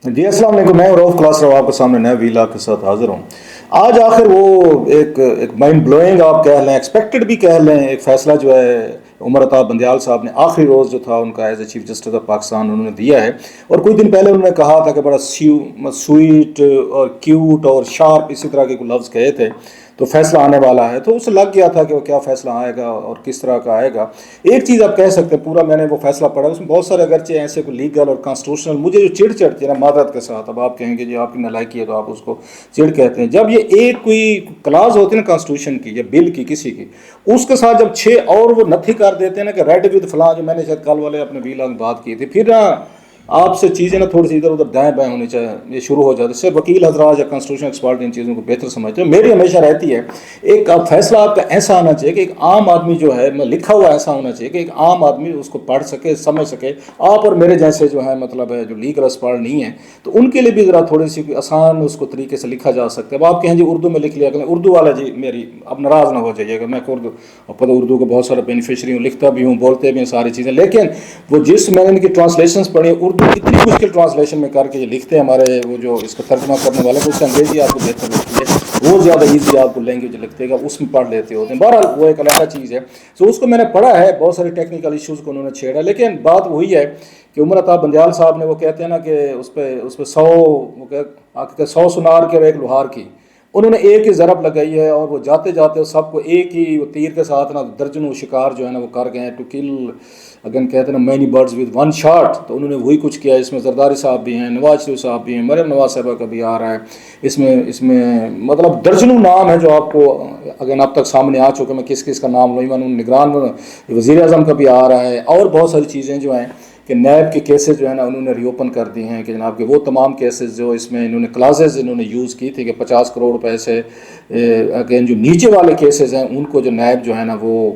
جی السلام علیکم، میں رؤف کلاس رہا ہوں آپ کے سامنے نئے ویلا کے ساتھ حاضر ہوں. آج آخر وہ ایک مائنڈ بلوئنگ آپ کہہ لیں، ایکسپیکٹڈ بھی کہہ لیں، ایک فیصلہ جو ہے عمر عطا بندیال صاحب نے آخری روز جو تھا ان کا as a chief justice of Pakistan انہوں نے دیا ہے. اور کچھ دن پہلے انہوں نے کہا تھا کہ بڑا سویٹ اور کیوٹ اور شارپ اسی طرح کے کوئی لفظ کہے تھے، تو فیصلہ آنے والا ہے. تو اسے لگ گیا تھا کہ وہ کیا فیصلہ آئے گا اور کس طرح کا آئے گا. ایک چیز آپ کہہ سکتے ہیں، پورا میں نے وہ فیصلہ پڑھا، اس میں بہت سارے اگرچہ ایسے کوئی لیگل اور کانسٹیٹیوشنل مجھے جو چڑ چڑھتی ہے نا معذرت کے ساتھ، اب آپ کہیں گے جی آپ کی نالائکی ہے تو آپ اس کو چڑ کہتے ہیں. جب یہ ایک کوئی کلاز ہوتی ہے نا کانسٹیٹیوشن کی یا بل کی کسی کی، اس کے ساتھ جب چھ اور وہ نتھی کر دیتے ہیں نا کہ ریڈ ود فلاں، جو میں نے شاید کل والے اپنے ویلا میں بات کی تھی، پھر نا آپ سے چیزیں نا تھوڑی سی ادھر ادھر دائیں بائیں ہونی چاہیے، یہ شروع ہو جاتا ہے. صرف وکیل حضرات یا کانسٹیٹیوشن ایکسپرٹ ان چیزوں کو بہتر سمجھتے ہیں. میری ہمیشہ رہتی ہے ایک فیصلہ آپ کا ایسا آنا چاہیے کہ ایک عام آدمی جو ہے لکھا ہوا ایسا ہونا چاہیے کہ ایک عام آدمی اس کو پڑھ سکے، سمجھ سکے. آپ اور میرے جیسے جو ہیں مطلب ہے جو لیگل ایکسپرٹ نہیں ہیں، تو ان کے لیے بھی ذرا تھوڑی سی آسان اس کو طریقے سے لکھا جا سکتا ہے. اب آپ کہیں جی اردو میں لکھ لیا کریں، اردو والا جی میری اب ناراض نہ ہو جائیے گا، میں اردو کو بہت سارا بینیفیشری ہوں، لکھتا بھی ہوں، بولتے بھی ہیں ساری چیزیں، لیکن وہ جس میں نے ان کی ٹرانسلیشنز پڑھی اردو اتنی مشکل ٹرانسلیشن میں کر کے یہ لکھتے ہیں ہمارے وہ جو اس کا ترجمہ کرنے والے کو، اس سے انگریزی آپ کو بہتر لگتی ہے، وہ زیادہ ایزی آپ کو لینگویج لگتے گا، اس میں پڑھ لیتے ہوتے ہیں. بہرحال وہ ایک علیحدہ چیز ہے. سو اس کو میں نے پڑھا ہے، بہت سارے ٹیکنیکل ایشوز کو انہوں نے چھیڑا، لیکن بات وہی ہے کہ عمر عطا بندیال صاحب نے وہ کہتے ہیں نا کہ اس پہ 100 سنار کے اور ایک لوہار کی، انہوں نے ایک ہی ضرب لگائی ہے، اور وہ جاتے جاتے سب کو ایک ہی تیر کے ساتھ نا درجنوں شکار جو ہے نا وہ کر گئے ہیں. ٹو کل اگین کہتے ہیں نا many birds with one shot, تو انہوں نے وہی کچھ کیا. اس میں زرداری صاحب بھی ہیں، نواز شریف صاحب بھی ہیں، مریم نواز صاحبہ کا بھی آ رہا ہے. اس میں مطلب درجنوں نام ہے جو آپ کو اگر اب تک سامنے آ چکے. میں کس کس کا نام لوں، نگران وزیر اعظم کا بھی آ رہا ہے، اور بہت ساری چیزیں جو ہیں کہ نیب کے کیسز جو ہے نا انہوں نے ری اوپن کر دی ہیں کہ جناب کہ وہ تمام کیسز جو اس میں انہوں نے کلازز انہوں نے یوز کی تھی کہ 50 کروڑ روپے سے اگین جو نیچے والے کیسز ہیں ان کو جو نیب جو ہے نا وہ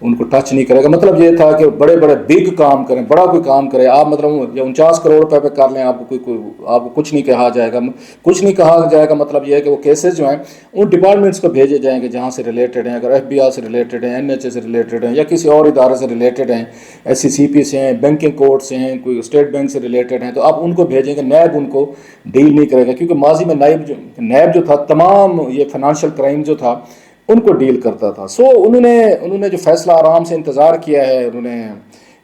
ان کو ٹچ نہیں کرے گا. مطلب یہ تھا کہ بڑے بڑے بگ کام کریں، بڑا کوئی کام کرے آپ، مطلب 49 کروڑ روپے پہ کر لیں، آپ کو آپ کو کچھ نہیں کہا جائے گا. کچھ نہیں کہا جائے گا مطلب یہ ہے کہ وہ کیسز جو ہیں ان ڈپارٹمنٹس کو بھیجے جائیں گے جہاں سے ریلیٹڈ ہیں. اگر ایف بی آئی سے ریلیٹڈ ہیں، این ایچ اے سے ریلیٹڈ ہیں، یا کسی اور ادارے سے ریلیٹڈ ہیں، ایس سی سی پی سے ہیں، بینکنگ کورٹ سے ہیں، کوئی اسٹیٹ بینک سے ریلیٹڈ ہیں، تو آپ ان کو بھیجیں گے. نیب ان کو ڈیل نہیں کرے گا، کیونکہ ماضی میں نیب جو تھا تمام یہ فائنانشیل کرائم جو تھا ان کو ڈیل کرتا تھا. سو انہوں نے جو فیصلہ آرام سے انتظار کیا ہے انہوں نے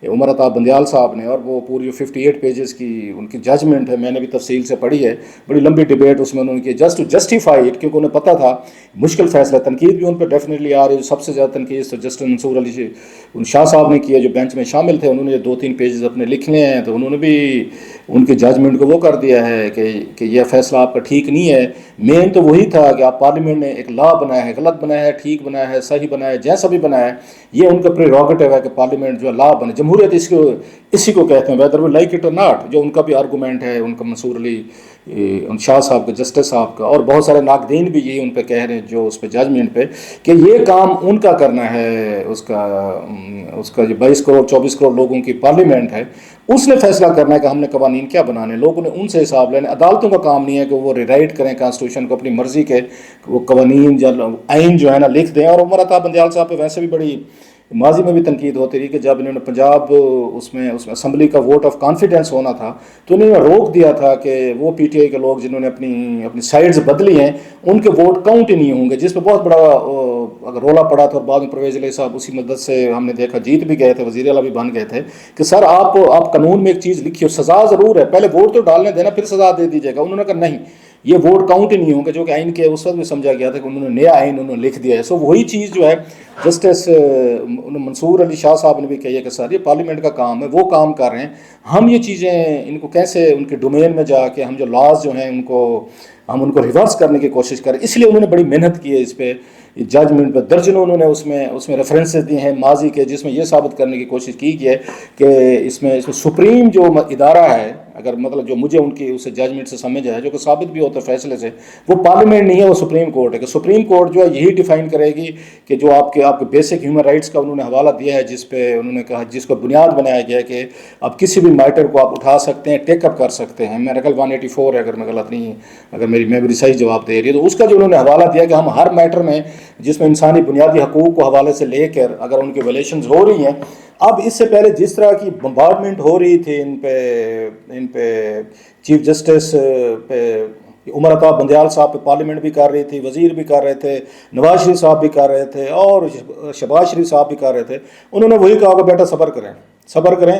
عمر عطا بندیال صاحب نے، اور وہ پوری 58 پیجز کی ان کی ججمنٹ ہے، میں نے بھی تفصیل سے پڑھی ہے. بڑی لمبی ڈبیٹ اس میں انہوں نے کی جسٹ ٹو جسٹیفائی اٹ، کیونکہ انہیں پتہ تھا مشکل فیصلہ. تنقید بھی ان پہ ڈیفینیٹلی آ رہی ہے. سب سے زیادہ تنقید تو جسٹس منصور علی شاہ صاحب نے کی ہے جو بینچ میں شامل تھے. انہوں نے 2-3 پیجز اپنے لکھنے ہیں، تو انہوں نے بھی ان کی ججمنٹ کو وہ کر دیا ہے کہ یہ فیصلہ آپ کا ٹھیک نہیں ہے. مین تو وہی تھا کہ آپ پارلیمنٹ نے ایک لا بنایا ہے، غلط بنایا ہے، ٹھیک بنایا ہے، صحیح بنایا ہے، جیسا بھی بنایا ہے، یہ ان کا پریروگیٹو ہے کہ پارلیمنٹ جو لا بنے. جمہوریت اسی کو کہتے ہیں، ویدر وی لائک اٹ اور ناٹ، جو ان کا بھی آرگومنٹ ہے ان کا منصور علی شاہ صاحب کا، جسٹس صاحب کا، اور بہت سارے ناقدین بھی یہی ان پہ کہہ رہے ہیں جو اس پہ ججمنٹ پہ، کہ یہ کام ان کا کرنا ہے. اس کا جو 22 کروڑ 24 کروڑ لوگوں کی پارلیمنٹ ہے، اس نے فیصلہ کرنا ہے کہ ہم نے قوانین کیا بنانے. لوگوں نے ان سے حساب لینے. عدالتوں کا کام نہیں ہے کہ وہ ریرائٹ کریں کانسٹیٹیوشن کو اپنی مرضی کے، وہ قوانین یا آئین جو ہے نا لکھ دیں. اور عمر عطا بندیال صاحب پہ ویسے بھی بڑی ماضی میں بھی تنقید ہوتی رہی کہ جب انہوں نے پنجاب اس میں اسمبلی کا ووٹ آف کانفیڈنس ہونا تھا تو انہوں نے روک دیا تھا کہ وہ پی ٹی آئی کے لوگ جنہوں نے اپنی سائڈز بدلی ہیں ان کے ووٹ کاؤنٹ ہی نہیں ہوں گے، جس پہ بہت بڑا اگر رولا پڑا تھا. اور بعد میں پرویز علیہ صاحب اسی مدد سے ہم نے دیکھا جیت بھی گئے تھے، وزیر اعلیٰ بھی بن گئے تھے کہ سر آپ قانون میں ایک چیز لکھی ہو، سزا ضرور ہے، پہلے ووٹ تو ڈالنے دینا پھر سزا دے دیجیے گا. انہوں نے کہا نہیں، یہ ووٹ کاؤنٹ ہی نہیں ہوں گے، جو کہ آئین کے اس وقت بھی سمجھا گیا تھا کہ انہوں نے نیا آئین انہوں نے لکھ دیا ہے. سو وہی چیز جو ہے جسٹس منصور علی شاہ صاحب نے بھی کہی ہے کہ سر یہ پارلیمنٹ کا کام ہے، وہ کام کر رہے ہیں، ہم یہ چیزیں ان کو کیسے ان کے ڈومین میں جا کے ہم جو لاز جو ہیں ہم ان کو ریورس کرنے کی کوشش کریں. اس لیے انہوں نے بڑی محنت کی ہے اس پہ ججمنٹ پہ. درجنوں انہوں نے اس میں ریفرنسز دیے ہیں ماضی کے، جس میں یہ ثابت کرنے کی کوشش کی ہے کہ اس میں سپریم جو ادارہ ہے، اگر مطلب جو مجھے ان کی اس ججمنٹ سے سمجھ آیا جو کہ ثابت بھی ہوتا ہے فیصلے سے، وہ پارلیمنٹ نہیں ہے، وہ سپریم کورٹ ہے. کہ سپریم کورٹ جو ہے یہی ڈیفائن کرے گی کہ جو آپ کے بیسک ہیومن رائٹس کا انہوں نے حوالہ دیا ہے، جس پہ انہوں نے کہا جس کو بنیاد بنایا گیا ہے کہ آپ کسی بھی میٹر کو آپ اٹھا سکتے ہیں، ٹیک اپ کر سکتے ہیں. میرا کل 184 ہے اگر میں غلط نہیں، اگر میری میموری صحیح جواب دے رہی ہے، تو اس کا جو انہوں نے حوالہ دیا کہ ہم ہر میٹر میں جس میں انسانی بنیادی حقوق کو حوالے سے لے کر اگر ان کی ویلیشنز ہو رہی ہیں اب اس سے پہلے جس طرح کی بمبارڈمنٹ ہو رہی تھی ان پہ چیف جسٹس پہ عمر عطا بندیال صاحب پہ پارلیمنٹ بھی کر رہی تھی، وزیر بھی کر رہے تھے، نواز شریف صاحب بھی کر رہے تھے اور شہباز شریف صاحب بھی کر رہے تھے، انہوں نے وہی کہا کہ بیٹا صبر کریں،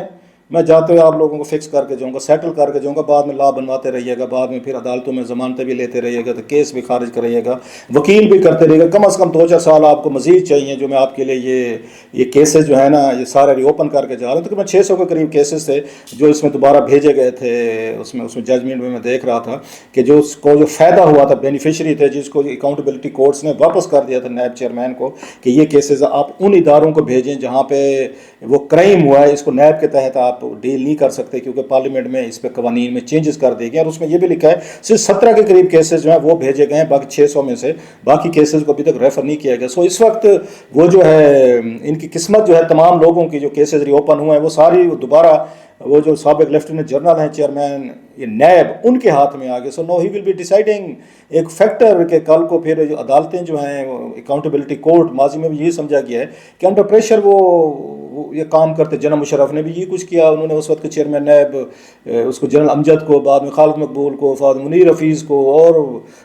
میں جاتے ہوئے آپ لوگوں کو فکس کر کے جاؤں گا، سیٹل کر کے جاؤں گا، بعد میں لا بنواتے رہیے گا، بعد میں پھر عدالتوں میں ضمانتیں بھی لیتے رہیے گا، تو کیس بھی خارج کریے گا، وکیل بھی کرتے رہیے گا، کم از کم 2-4 سال آپ کو مزید چاہیے، جو میں آپ کے لیے یہ کیسز جو ہے نا یہ سارے ری اوپن کر کے جا رہا ہوں۔ تقریباً 600 کے قریب کیسز تھے جو اس میں دوبارہ بھیجے گئے تھے، اس میں ججمنٹ میں دیکھ رہا تھا کہ جو اس کو جو فائدہ ہوا تھا بینیفیشری تھے، جس کو اکاؤنٹیبلٹی کورٹس نے واپس کر دیا تھا نیب چیئرمین کو کہ یہ کیسز آپ ان اداروں کو بھیجیں جہاں پہ وہ کرائم ہوا ہے، اس کو نیب کے تحت آپ ڈیل نہیں کر سکتے کیونکہ پارلیمنٹ میں اس پہ قوانین میں چینجز کر دیے گئے، اور اس میں یہ بھی لکھا ہے صرف 17 کے قریب کیسز جو ہیں وہ بھیجے گئے ہیں، باقی 600 میں سے باقی کیسز کو ابھی تک ریفر نہیں کیا گیا۔ سو اس وقت وہ جو ہے ان کی قسمت جو ہے تمام لوگوں کی جو کیسز ری اوپن ہوئے ہیں وہ ساری دوبارہ وہ جو سابق لیفٹیننٹ جنرل ہیں چیئرمین یہ نیب ان کے ہاتھ میں آ گئے۔ سو نو ہی ول بی ڈیسائیڈنگ ایک فیکٹر کہ کل کو پھر جو عدالتیں جو ہیں اکاؤنٹیبلٹی کورٹ ماضی میں بھی یہی سمجھا گیا ہے کہ انڈر پریشر وہ یہ کام کرتے، جنرل مشرف نے بھی یہ کچھ کیا، انہوں نے اس وقت کے چیئرمین نیب اس کو جنرل امجد کو، بعد میں خالد مقبول کو، فہد منیر حفیظ کو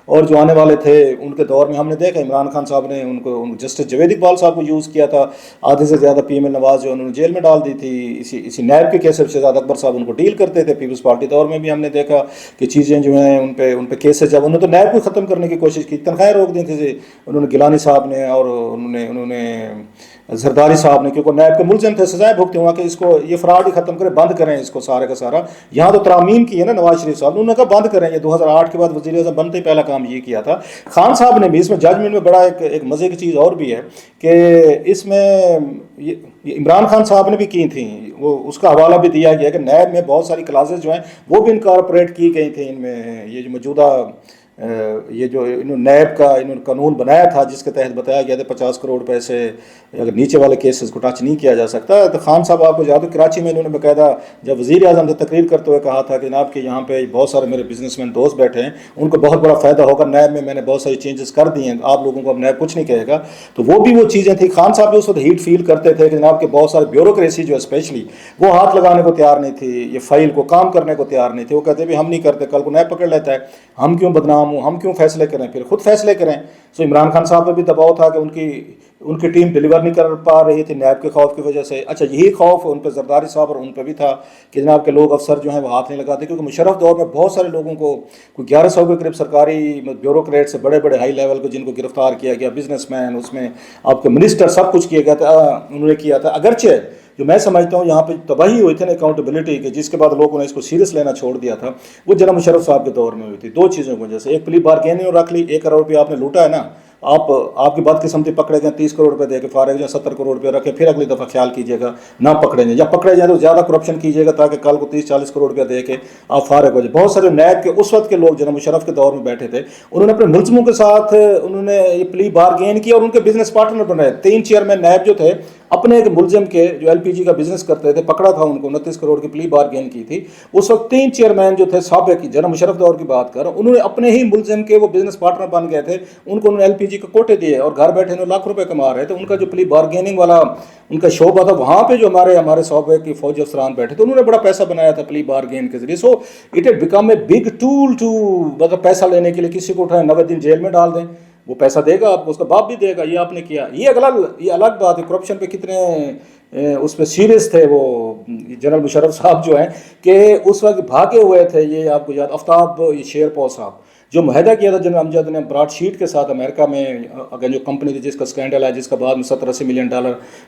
اور جو آنے والے تھے ان کے دور میں ہم نے دیکھا عمران خان صاحب نے ان کو جسٹس جوید اقبال صاحب کو یوز کیا تھا، آدھے سے زیادہ پی ایم ایل نواز جو انہوں نے جیل میں ڈال دی تھی، اسی نیب کے کیس شہزاد اکبر صاحب ان کو ڈیل کرتے تھے۔ پیپلز پارٹی دور میں بھی ہم نے دیکھا کہ چیزیں جو ہیں ان پہ کیسز جب انہوں نے تو نیب کو ختم کرنے کی کوشش کی، تنخواہیں روک دی تھی انہوں نے گیلانی صاحب نے اور انہوں نے زرداری صاحب نے، کیونکہ نیب کے ملزم تھے، سزائیں بھگتے ہوا کہ اس کو یہ فراڈ ہی ختم کریں، بند کریں اس کو سارے کا سارا۔ یہاں تو ترامیم کی ہے نا نواز شریف صاحب نے، انہوں نے کہا بند کریں، یہ 2008 کے بعد وزیر اعظم بنتے ہی پہلا کام یہ کیا تھا۔ خان صاحب نے بھی اس میں ججمنٹ میں بڑا ایک مزے کی چیز اور بھی ہے کہ اس میں یہ عمران خان صاحب نے بھی کی تھیں، وہ اس کا حوالہ بھی دیا گیا کہ نیب میں بہت ساری کلاسز جو ہیں وہ بھی انکارپوریٹ کی گئی تھیں ان میں، یہ جو موجودہ یہ جو انہوں نیب کا انہوں نے قانون بنایا تھا جس کے تحت بتایا گیا تھا 50 کروڑ پیسے اگر نیچے والے کیسز کو ٹچ نہیں کیا جا سکتا۔ تو خان صاحب آپ کو یاد ہو کراچی میں انہوں نے باقاعدہ جب وزیر اعظم سے تقریر کرتے ہوئے کہا تھا کہ جناب کہ یہاں پہ بہت سارے میرے بزنس مین دوست بیٹھے ہیں، ان کو بہت بڑا فائدہ ہوگا، نیب میں نے بہت ساری چینجز کر دی ہیں، آپ لوگوں کو اب نیب کچھ نہیں کہے گا۔ تو وہ بھی وہ چیزیں تھیں، خان صاحب بھی اس وقت ہیٹ فیل کرتے تھے کہ جناب کہ بہت سارے بیوروکریسی جو اسپیشلی وہ ہاتھ لگانے کو تیار نہیں تھی، یہ فائل کو کام کرنے کو تیار نہیں تھی، وہ کہتے بھی ہم نہیں کرتے، کل کو نیب پکڑ لیتا ہے، ہم کیوں بدنام ہوں، ہم کیوں فیصلے کریں، پھر خود فیصلے کریں۔ سو عمران خان صاحب پہ بھی دباؤ تھا کہ ان کی ٹیم ڈیلیور نہیں کر پا رہی تھی نیب کے خوف کی وجہ سے۔ اچھا یہی خوف ان پہ زرداری صاحب اور ان پہ بھی تھا کہ جناب کے لوگ افسر جو ہیں وہ ہاتھ نہیں لگاتے، کیونکہ مشرف دور میں بہت سارے لوگوں کو کوئی 1100 کے قریب سرکاری بیوروکریٹ سے بڑے بڑے ہائی لیول کو جن کو گرفتار کیا گیا، بزنس مین، اس میں آپ کے منسٹر، سب کچھ کیا گیا تھا، انہوں نے کیا تھا۔ اگرچہ جو میں سمجھتا ہوں یہاں پہ تباہی ہوئی تھی نا اکاؤنٹیبلٹی کے، جس کے بعد لوگوں نے اس کو سیریس لینا چھوڑ دیا تھا، وہ جناب مشرف صاحب کے دور میں ہوئی تھی۔ دو چیزوں کی وجہ سے، ایک پلی بارگیننگ رکھ لی، 1 کروڑ روپیہ آپ نے لوٹا ہے نا، آپ کی بدقسمتی پکڑے جائیں، 30 کروڑ روپے دے کے فارغ جائیں، 70 کروڑ روپے رکھیں، پھر اگلی دفعہ خیال کیجیے گا نہ پکڑے جائیں، یا پکڑے جائیں تو زیادہ کرپشن کیجیے گا تاکہ کل کو 30-40 کروڑ روپیہ دے کے آپ فارغ ہو جائیں۔ بہت سارے نیب کے اس وقت کے لوگ جناب مشرف کے دور میں بیٹھے تھے، انہوں نے اپنے ملزموں کے ساتھ انہوں نے یہ پلی بارگین کی اور ان کے بزنس پارٹنر بنائے۔ 3 چیئرمین نیب جو تھے اپنے ایک ملزم کے جو LPG کا بزنس کرتے تھے، پکڑا تھا ان کو، 29 کروڑ کی پلی بارگین کی تھی، اس وقت 3 چیئرمین جو تھے سابق جناب مشرف دور کی بات کر، انہوں نے اپنے ہی ملزم کے وہ بزنس پارٹنر بن گئے تھے، ان کو انہوں نے LPG کے کوٹے دیے اور گھر بیٹھے انہوں لاکھ روپے کما رہے تھے۔ ان کا جو پلی بارگیننگ والا ان کا شعبہ تھا، وہاں پہ جو ہمارے صوبے کی فوجی افسران بیٹھے تھے، انہوں نے بڑا پیسہ بنایا تھا پلی بارگین کے ذریعے۔ So it had become a big tool too, مطلب پیسہ لینے کے لیے کسی کو اٹھائیں 90 دن جیل میں ڈال دیں، وہ پیسہ دے گا آپ کو، اس کا باپ بھی دے گا، یہ آپ نے کیا۔ یہ الگ بات ہے، کرپشن پہ کتنے اس پہ سیریس تھے وہ جنرل مشرف صاحب جو ہیں کہ اس وقت بھاگے ہوئے تھے۔ یہ آپ کو یاد آفتاب شیر پور صاحب جو معاہدہ کیا تھا جنرل امجد نے براڈ شیٹ کے ساتھ امریکہ میں، اگر جو کمپنی تھی جس کا اسکینڈل ہے، جس کا بعد میں $70-80 ملین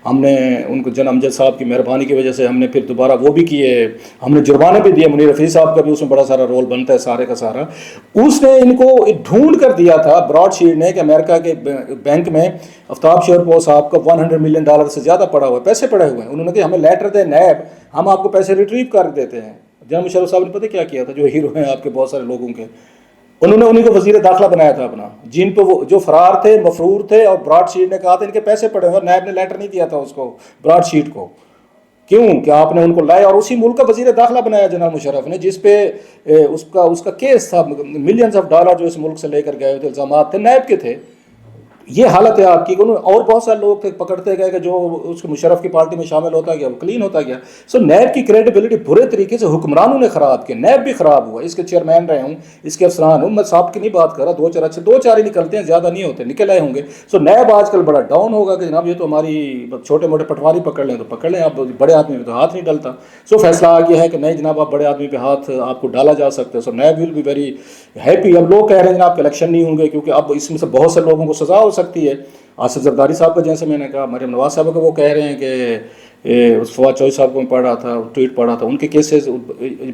ہم نے ان کو جنرل امجد صاحب کی مہربانی کی وجہ سے ہم نے پھر دوبارہ وہ بھی کیے، ہم نے جرمانے بھی دیے، منیر حفیظ صاحب کا بھی اس میں بڑا سارا رول بنتا ہے سارے کا سارا۔ اس نے ان کو ڈھونڈ کر دیا تھا براڈ شیٹ نے کہ امریکہ کے بینک میں آفتاب شیر پور صاحب کا $100 ملین سے زیادہ پڑا ہوا ہے، پیسے پڑے ہوئے ہیں۔ انہوں نے کہ ہمیں لیٹر دے نیب، ہم آپ کو پیسے ریٹریو کر دیتے ہیں۔ جنرل مشرف صاحب نے پتہ کیا کیا تھا، جو ہیرو ہیں آپ کے بہت سارے لوگوں کے، انہوں نے انہیں کو وزیر داخلہ بنایا تھا اپنا، جن پہ وہ جو فرار تھے، مفرور تھے، اور براڈ شیٹ نے کہا تھا ان کے پیسے پڑے ہوئے، نیب نے لیٹر نہیں دیا تھا اس کو، براڈ شیٹ کو، کیوں کہ آپ نے ان کو لائے اور اسی ملک کا وزیر داخلہ بنایا جنرل مشرف نے، جس پہ اس کا کیس تھا، $ملینز جو اس ملک سے لے کر گئے ہوئے تھے، الزامات تھے نیب کے تھے۔ یہ حالت ہے آپ کی کہ اور بہت سارے لوگ تھے پکڑتے گئے کہ جو اس کے مشرف کی پارٹی میں شامل ہوتا گیا وہ کلین ہوتا گیا. سو نیب کی کریڈیبلٹی برے طریقے سے حکمرانوں نے خراب کی. نیب بھی خراب ہوا, اس کے چیئرمین رہے ہوں, اس کے افسران ہوں, میں صاحب کی نہیں بات کر رہا, دو چار اچھے, دو چار ہی نکلتے ہیں, زیادہ نہیں ہوتے, نکل آئے ہوں گے. سو نیب آج کل بڑا ڈاؤن ہوگا کہ جناب یہ تو ہماری چھوٹے موٹے پٹواری پکڑ لیں تو پکڑ لیں, آپ بڑے آدمی پہ تو ہاتھ نہیں ڈلتا. سو فیصلہ آ گیا ہے کہ نہیں جناب آپ بڑے آدمی پہ ہاتھ آپ کو ڈالا جا سکتا ہے. So NAB will be very happy. اب لوگ کہہ رہے ہیں جناب کہ الیکشن نہیں ہوں گے کیونکہ اب اس میں سے بہت سے لوگوں کو سزا ہو سکتی ہے. آصف زرداری صاحب کا جیسے میں نے کہا, مریم نواز صاحب کا وہ کہہ رہے ہیں کہ فواد چوہدری صاحب کو میں پڑھ رہا تھا, ٹویٹ پڑھ رہا تھا, ان کے کیسز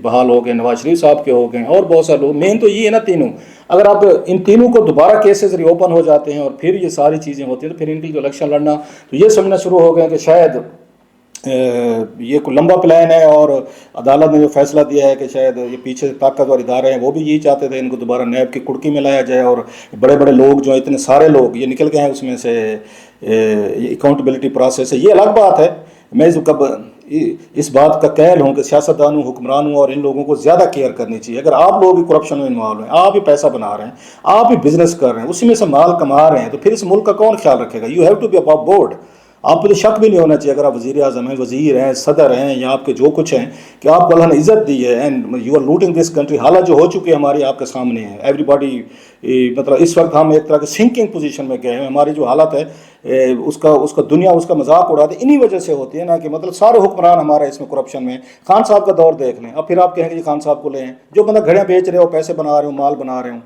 بحال ہو گئے, نواز شریف صاحب کے ہو گئے, اور بہت سارے لوگ. مین تو یہ ہے نا تینوں, اگر آپ ان تینوں کو دوبارہ کیسز ری اوپن ہو جاتے ہیں اور پھر یہ ساری چیزیں ہوتی ہیں تو پھر ان کی جو الیکشن لڑنا تو یہ سمجھنا شروع ہو گئے کہ شاید یہ کوئی لمبا پلان ہے, اور عدالت نے جو فیصلہ دیا ہے کہ شاید یہ پیچھے طاقتور ادارے ہیں وہ بھی یہی چاہتے تھے ان کو دوبارہ نیب کی کڑکی میں لایا جائے, اور بڑے بڑے لوگ جو اتنے سارے لوگ یہ نکل گئے ہیں اس میں سے, یہ اکاؤنٹیبلٹی پروسیس ہے. یہ الگ بات ہے, میں اس بات کا قائل ہوں کہ سیاستدانوں, حکمرانوں اور ان لوگوں کو زیادہ کیئر کرنی چاہیے. اگر آپ لوگ بھی کرپشن میں انوالو ہیں, آپ بھی پیسہ بنا رہے ہیں, آپ بھی بزنس کر رہے ہیں, اسی میں سے مال کما رہے ہیں, تو پھر اس ملک کا کون خیال رکھے گا؟ You have to be above board. آپ کو تو شک بھی نہیں ہونا چاہیے اگر آپ وزیر اعظم ہیں, وزیر ہیں, صدر ہیں, یا آپ کے جو کچھ ہیں, کہ آپ کو اللہ نے عزت دی ہے and you are looting this country. حالات جو ہو چکی ہے ہماری آپ کے سامنے ہے, ایوری باڈی. مطلب اس وقت ہم ایک طرح کے سنکنگ پوزیشن میں گئے ہیں. ہماری جو حالت ہے اس کا دنیا اس کا مذاق اڑاتی ہے, انہی وجہ سے ہوتی ہے نا, کہ مطلب سارے حکمران ہمارے اس میں کرپشن میں. خان صاحب کا دور دیکھ لیں, اب پھر آپ کہیں گے خان صاحب کو لیں, جو بندہ گھڑیاں بیچ رہے ہو, پیسے بنا رہے ہو, مال بنا رہے ہوں,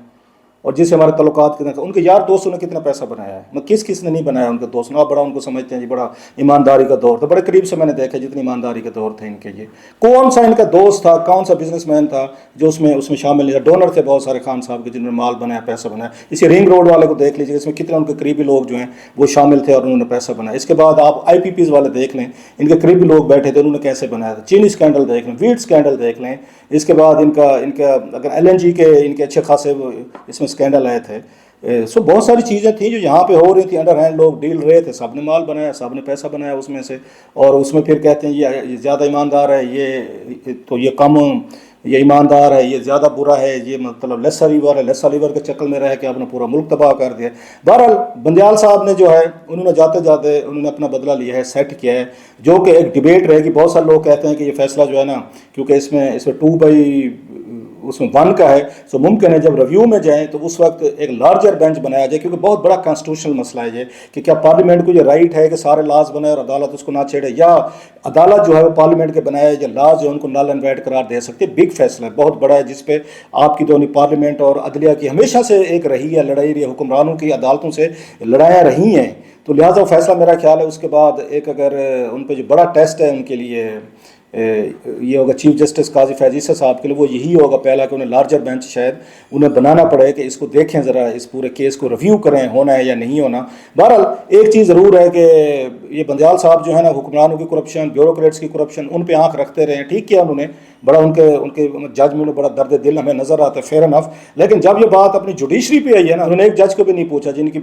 اور جس سے ہمارے تعلقات کتنے, ان کے یار دوستوں نے کتنا پیسہ بنایا ہے, کس نے نہیں بنایا ان کے دوستوں نے. آپ بڑا ان کو سمجھتے ہیں جی بڑا ایمانداری کا دور تھا, بڑے قریب سے میں نے دیکھا جتنی ایمانداری کے دور تھے ان کے. یہ کون سا ان کا دوست تھا, کون سا بزنس مین تھا جو اس میں شامل نہیں تھا؟ ڈونر تھے بہت سارے خان صاحب کے جنہوں نے مال بنایا, پیسہ بنایا. اسی رنگ روڈ والے کو دیکھ لیجیے, اس میں کتنے ان کے قریبی لوگ جو ہیں وہ شامل تھے اور انہوں نے پیسہ بنایا. اس کے بعد آپ آئی پی پیز والے دیکھ لیں, ان کے قریبی لوگ بیٹھے تھے, انہوں نے کیسے بنایا تھا. چینی اسکینڈل دیکھ لیں, ویٹ اسکینڈل دیکھ لیں. اس کے بعد ان کا اگر ایل این جی کے ان کے اچھے خاصے اس میں اسکینڈل آئے تھے. سو بہت ساری چیزیں تھیں جو یہاں پہ ہو رہی تھیں, انڈر ہینڈ لوگ ڈیل رہے تھے, سب نے مال بنایا, سب نے پیسہ بنایا اس میں سے, اور اس میں پھر کہتے ہیں یہ زیادہ ایماندار ہے, یہ تو یہ کم, یہ ایماندار ہے, یہ زیادہ برا ہے, یہ مطلب لیسر لیور ہے, لیسر لیور کے چکر میں رہ کے آپ نے پورا ملک تباہ کر دیا. بہرحال بندیال صاحب نے جو ہے انہوں نے جاتے جاتے انہوں نے اپنا بدلہ لیا ہے, سیٹ کیا ہے, جو کہ ایک ڈیبیٹ رہے گی. بہت سارے لوگ کہتے ہیں کہ یہ فیصلہ جو ہے نا, کیونکہ اس میں 2/1 کا ہے, سو ممکن ہے جب ریویو میں جائیں تو اس وقت ایک لارجر بینچ بنایا جائے, کیونکہ بہت بڑا کانسٹیٹیوشنل مسئلہ ہے یہ, کہ کیا پارلیمنٹ کو یہ رائٹ ہے کہ سارے لاز بنائے اور عدالت اس کو نہ چھیڑے, یا عدالت جو ہے وہ پارلیمنٹ کے بنائے یا لاز جو ہے ان کو نل اینڈ وائڈ قرار دے سکتے. بگ فیصلہ ہے, بہت بڑا ہے, جس پہ آپ کی دونوں پارلیمنٹ اور عدلیہ کی ہمیشہ سے ایک رہی ہے لڑائی رہی ہے, حکمرانوں کی عدالتوں سے لڑائیاں رہی ہیں. تو لہٰذا فیصلہ میرا خیال ہے اس کے بعد ایک اگر ان پہ جو بڑا ٹیسٹ ہے ان کے لیے یہ ہوگا چیف جسٹس قاضی فیض عیسیٰ صاحب کے لیے, وہ یہی ہوگا پہلا کہ انہیں لارجر بینچ شاید انہیں بنانا پڑے کہ اس کو دیکھیں ذرا, اس پورے کیس کو ریویو کریں, ہونا ہے یا نہیں ہونا. بہرحال ایک چیز ضرور ہے کہ یہ بندیال صاحب جو ہے نا, حکمرانوں کی کرپشن, بیوروکریٹس کی کرپشن, ان پہ آنکھ رکھتے رہے ہیں. ٹھیک کیا انہوں نے, بڑا ان کے ججمنٹ میں بڑا درد دل ہمیں نظر آتا ہے, فیئر انف. لیکن جب یہ بات اپنی جوڈیشری پہ آئی ہے نا, انہوں نے ایک جج کو بھی نہیں پوچھا, جن کی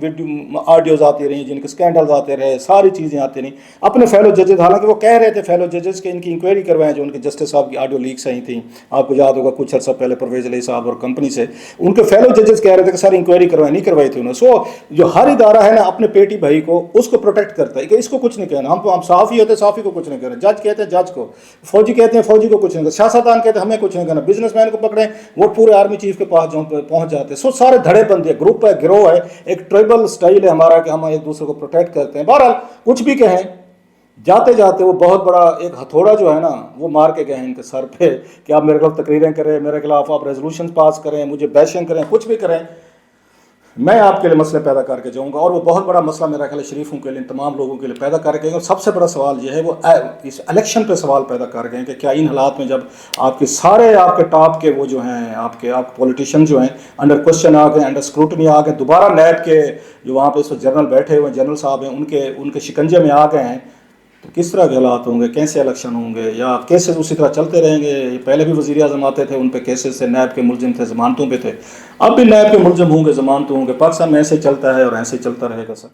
آڈیوز آتی رہی, جن کے اسکینڈلز آتے رہے, ساری چیزیں آتی رہیں. اپنے فیلو ججز, حالانکہ وہ کہہ رہے تھے فیلو ججز کہ ان کی انکوائری کروائیں, جو ان کے جسٹس صاحب کی آڈیو لیکس آئی تھیں, آپ کو یاد ہوگا کچھ عرصہ پہلے پرویز علی صاحب اور کمپنی سے, ان کے فیلو ججز کہہ رہے تھے کہ سر انکوائری کروائیں, نہیں کروائی تھی انہوں نے. سو جو ہر ادارہ ہے نا اپنے پیٹی بھائی کو اس کو پروٹیکٹ کرتا ہے کہ اس کو کچھ نہیں کہنا. ہم صحافی ہوتے ہیں, صحافی کو کچھ نہیں کہنا, جج کہتے ہیں جج کو, فوجی کہتے ہیں فوجی کو کچھ نہیں کہنا, سیاستدان کہتے ہیں ہمیں کچھ نہیں کہنا, بزنس مین کو پکڑیں وہ پورے آرمی چیف کے پاس پہنچ جاتے ہیں. سو سارے دھڑے بندی ہے, گروپ ہے, گروہ ہے, ایک ٹرائبل سٹائل ہے ہمارا کہ ہم ایک دوسرے کو پروٹیکٹ کرتے ہیں. بہرحال کچھ بھی کہیں, جاتے جاتے وہ بہت بڑا ایک ہتھوڑا جو ہے نا وہ مار کے گئے ہیں ان کے سر پہ, کہ آپ میرے خلاف تقریریں کریں, میرے خلاف آپ ریزولوشن پاس کریں, مجھے بیشنگ کریں, کچھ بھی کریں, میں آپ کے لیے مسئلے پیدا کر کے جاؤں گا. اور وہ بہت بڑا مسئلہ میرا خیال شریفوں کے لیے, تمام لوگوں کے لیے پیدا کر کے گئے. اور سب سے بڑا سوال یہ ہے, وہ اس الیکشن پہ سوال پیدا کر گئے کہ کیا ان حالات میں جب آپ کے سارے آپ کے ٹاپ کے وہ جو ہیں آپ پولیٹیشین جو ہیں انڈر کوشچن آ گئے, انڈر اسکروٹنی آ گئے, دوبارہ نیب کے جو وہاں پہ اس وقت جنرل بیٹھے ہوئے جنرل صاحب ہیں ان کے شکنجے میں آ گئے ہیں, تو کس طرح کے حالات ہوں گے, کیسے الیکشن ہوں گے, یا کیسز اسی طرح چلتے رہیں گے. پہلے بھی وزیر اعظم آتے تھے, ان پہ کیسز سے نیب کے ملزم تھے, ضمانتوں پہ تھے, اب بھی نیب کے ملزم ہوں گے, ضمانتوں ہوں گے. پاکستان میں ایسے چلتا ہے اور ایسے چلتا رہے گا سر.